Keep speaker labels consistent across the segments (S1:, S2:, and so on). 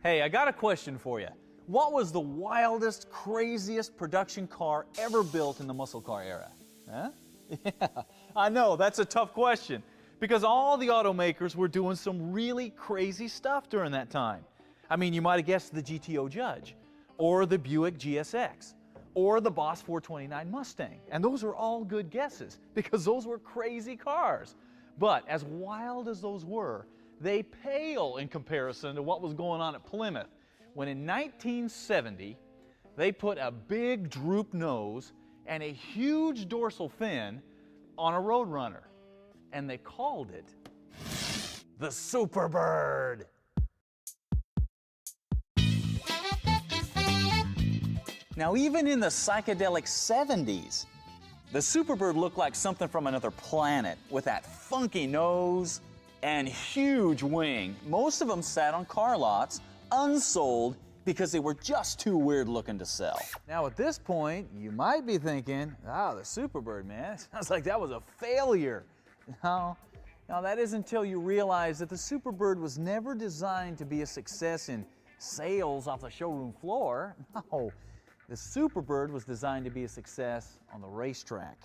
S1: Hey, I got a question for you. What was the wildest, craziest production car ever built in the muscle car era? Huh? Yeah, I know, that's a tough question because all the automakers were doing some really crazy stuff during that time. I mean, you might have guessed the GTO Judge, or the Buick GSX, or the Boss 429 Mustang. And those were all good guesses because those were crazy cars. But as wild as those were, they pale in comparison to what was going on at Plymouth when in 1970 they put a big droop nose and a huge dorsal fin on a Roadrunner. And they called it the Superbird. Now, even in the psychedelic 70s, the Superbird looked like something from another planet with that funky nose and huge wing. Most of them sat on car lots, unsold, because they were just too weird looking to sell. Now, at this point, you might be thinking, oh, the Superbird, man, it sounds like that was a failure. No, that isn't until you realize that the Superbird was never designed to be a success in sales off the showroom floor. No. The Superbird was designed to be a success on the racetrack.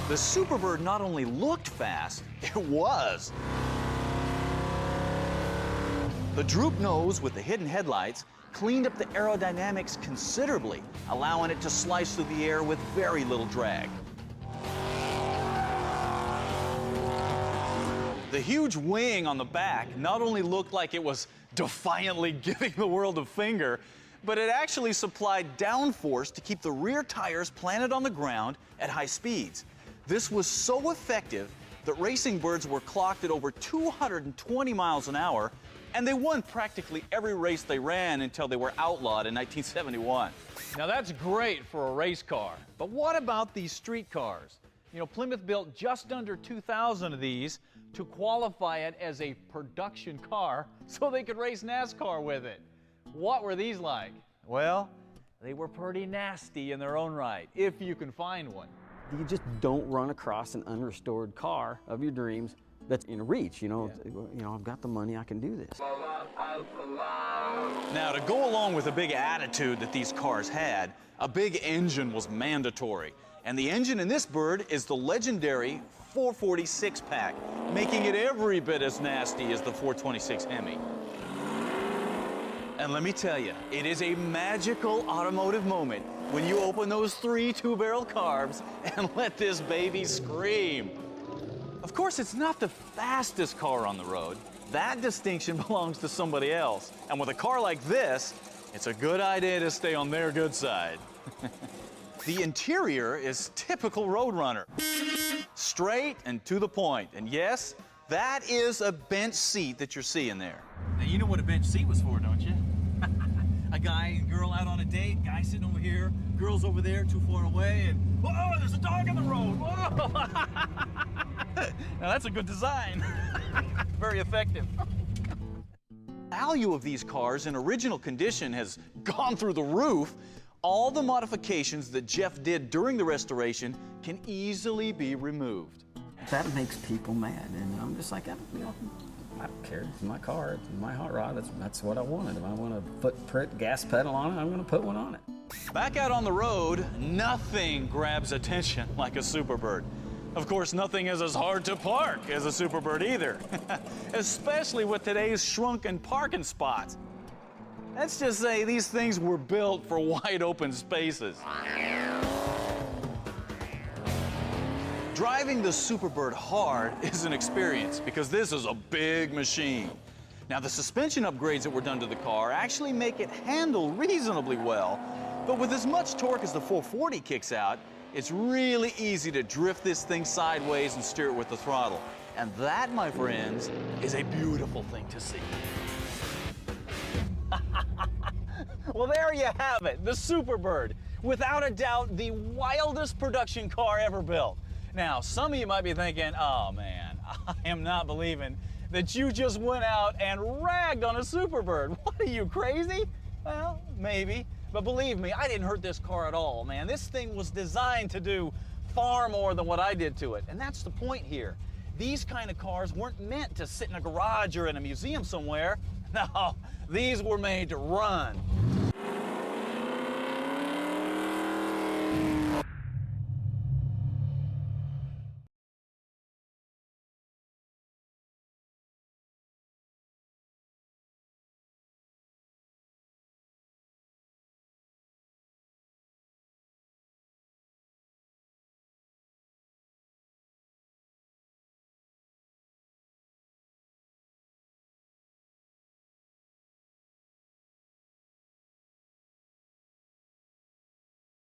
S1: The Superbird not only looked fast, it was. The droop nose with the hidden headlights cleaned up the aerodynamics considerably, allowing it to slice through the air with very little drag. The huge wing on the back not only looked like it was defiantly giving the world a finger, but it actually supplied downforce to keep the rear tires planted on the ground at high speeds. This was so effective that racing birds were clocked at over 220 miles an hour, and they won practically every race they ran until they were outlawed in 1971. Now that's great for a race car, but what about these street cars? You know, Plymouth built just under 2,000 of these to qualify it as a production car so they could race NASCAR with it. What were these like? Well, they were pretty nasty in their own right, if you can find one.
S2: You just don't run across an unrestored car of your dreams that's in reach. I've got the money, I can do this.
S1: Now, to go along with the big attitude that these cars had, a big engine was mandatory. And the engine in this bird is the legendary 440 six-pack, making it every bit as nasty as the 426 Hemi. And let me tell you, it is a magical automotive moment when you open those 3 two-barrel carbs and let this baby scream. Of course, it's not the fastest car on the road. That distinction belongs to somebody else. And with a car like this, it's a good idea to stay on their good side. The interior is typical Roadrunner. Straight and to the point. And yes, that is a bench seat that you're seeing there. Now, you know what a bench seat was for, don't you? A guy and girl out on a date, guy sitting over here, girl's over there too far away, and whoa, there's a dog in the road, whoa! Now that's a good design. Very effective. The value of these cars in original condition has gone through the roof. All the modifications that Jeff did during the restoration can easily be removed.
S2: That makes people mad, and I'm just like, I don't care. It's my car, it's my hot rod. That's what I wanted. If I want a footprint gas pedal on it, I'm going to put one on it.
S1: Back out on the road, nothing grabs attention like a Superbird. Of course, nothing is as hard to park as a Superbird either, especially with today's shrunken parking spots. Let's just say these things were built for wide open spaces. Driving the Superbird hard is an experience because this is a big machine. Now, the suspension upgrades that were done to the car actually make it handle reasonably well, but with as much torque as the 440 kicks out, it's really easy to drift this thing sideways and steer it with the throttle. And that, my friends, is a beautiful thing to see. Well, there you have it, the Superbird. Without a doubt, the wildest production car ever built. Now, some of you might be thinking, oh man, I am not believing that you just went out and ragged on a Superbird. What, are you crazy? Well, maybe, but believe me, I didn't hurt this car at all, man. This thing was designed to do far more than what I did to it. And that's the point here. These kind of cars weren't meant to sit in a garage or in a museum somewhere. No, these were made to run.